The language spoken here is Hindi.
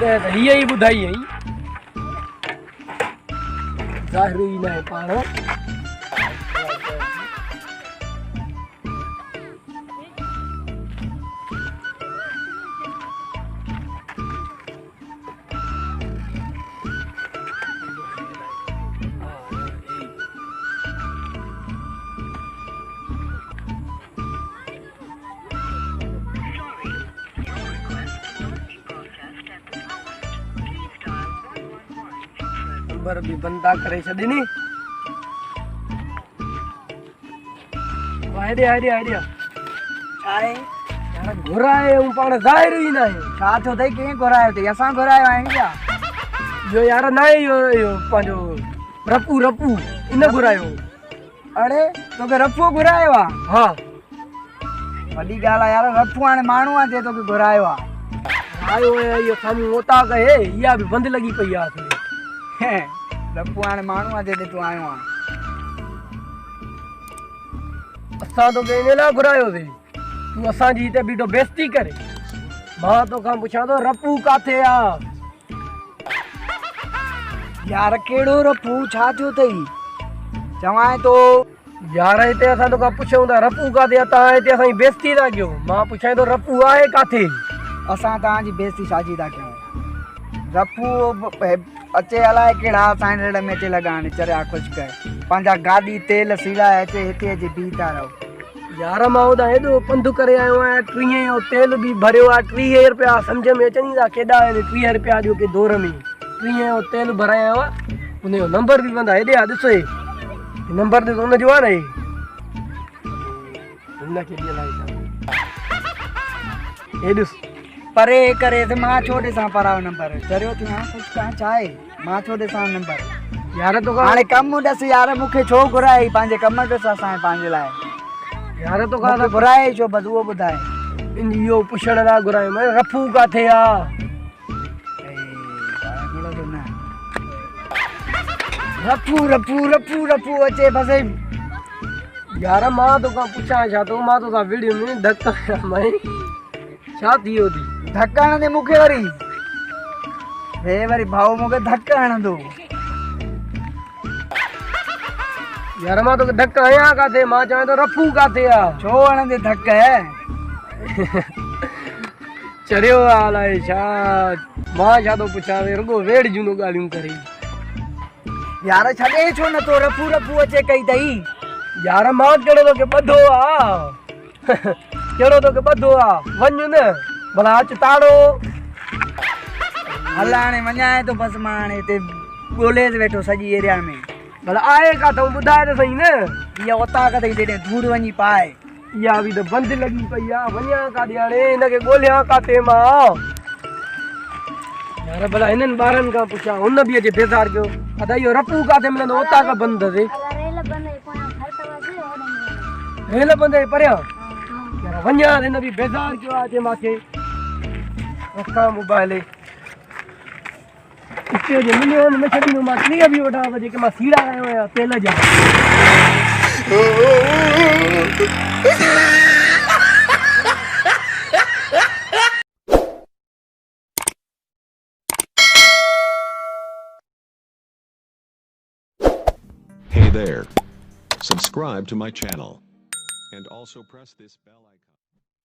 हीअ ई ॿुधाई हुई ज़ाहिर ई न आहे पाण नंबर भी बंदा करे छॾिनी आइडिया आइडिया आइडिया छा आहे यार घुराए हूं पाण ज़ाहिर ई न आहे छा थियो अथई कीअं घुरायो अथई असां घुरायो आहियूं छा जो यार न आहे इहो पंहिंजो रपू रपू इन घुरायो अड़े तोखे रफो घुरायो आहे हा वॾी ॻाल्हि आहे यार रफू हाणे माण्हू आहे जे तोखे घुरायो आहे आयो आहे इहो साम्हूं ओता कहे इहा बि बंदि लॻी पई आहे रफू हाणे माण्हू आहे जॾहिं तूं आयो आहे असां तोखे इन लाइ घुरायोसीं तूं असांजी हिते बीठो बेइज़ती करे मां तोखां पुछां थो रपू किथे आहे यार कहिड़ो रफू छा थियो अथई चवां थो यार हिते असां तोखां पुछूं था रपू किथे आहे तव्हां हिते असांजी बेइज़ती था कयो मां पुछां थो रपू आहे किथे असां तव्हांजी बेइज़ती छाजी था कयूं रफू अचे अलाए कहिड़ा असांजे रेड़ में अचे लॻाइण चरिया ख़ुशि करे पंहिंजा गाॾी तेल सीड़ाए अचे हिते अची बीह था रहो यार मां होॾां हेॾो पंधु करे आयो आहियां 30 जो तेल बि भरियो आहे 30 रुपया सम्झ में अचनि था केॾा आहिनि 30 रुपया ॾियो की दौर में 30 जो तेल भराया आयो आहे उनजो नंबर बि वंदा हेॾे आहे ॾिसो हे नंबर ॾिसो उनजो आहे न हिनखे बि अलाए हे ॾिस परे करे त मां छो ॾिसां पराओ नंबर चरियो थी हाणे कुझु करणु छा आहे मां छो ॾिसां नंबर यार तो हाणे कमु ॾिस यार मूंखे छो घुराई पंहिंजे कम ॾिस असांजे पंहिंजे लाइ यार तो का घुराए छो बस उहो ॿुधाए इहो पुछण लाइ घुरायो मैं रफू किथे आहे रफू रफू रफू रफू अचे बसि यार मां तोखां पुछां छा थो मां तोखां वीडियो में धक मैं छा थी वियो थी धक हणंदे मूंखे वरी हे वरी भाऊ मूंखे धक हणंदो यार मां तोखे धक हयां किथे मां चवां थो रफू किथे आहे छो हणंदे धक चरियो आहे अलाए छा मां छा थो पुछां रुगो वेड़ जूं ॻाल्हियूं करे यार छॾे छो नथो रफू रफू अचे कई अथई यार मां कहिड़ो तोखे ॿधो आहे कहिड़ो तोखे ॿधो आहे वञ न भला अच ताड़ो हल हाणे वञाए थो बसि मां हाणे हिते ॻोल्हे वेठो सॼी एरिया में भला आहे किथां ॿुधाए त सही न इहा उतां अथई जॾहिं धूड़ वञी पाए इहा बि त बंदि लॻी पई आहे वञा काॾे हाणे हिनखे ॻोल्हियां किथे मां यार भला हिननि ॿारनि खां पुछां हुन बि अचे बेज़ार कयो अदा इहो रफू किथे मिलंदो उतां खां बंदि अथई रेल बंदि आहे परियां यार वञा हिन बि बेज़ार कयो आहे अचे मूंखे रखां मोबाइल हिते जे मिलियो न छॾींदो मां 30 बि वठां त जेके मां सीड़ा आयो आहियां तेल जा Hey there. Subscribe to my channel and also press this bell icon.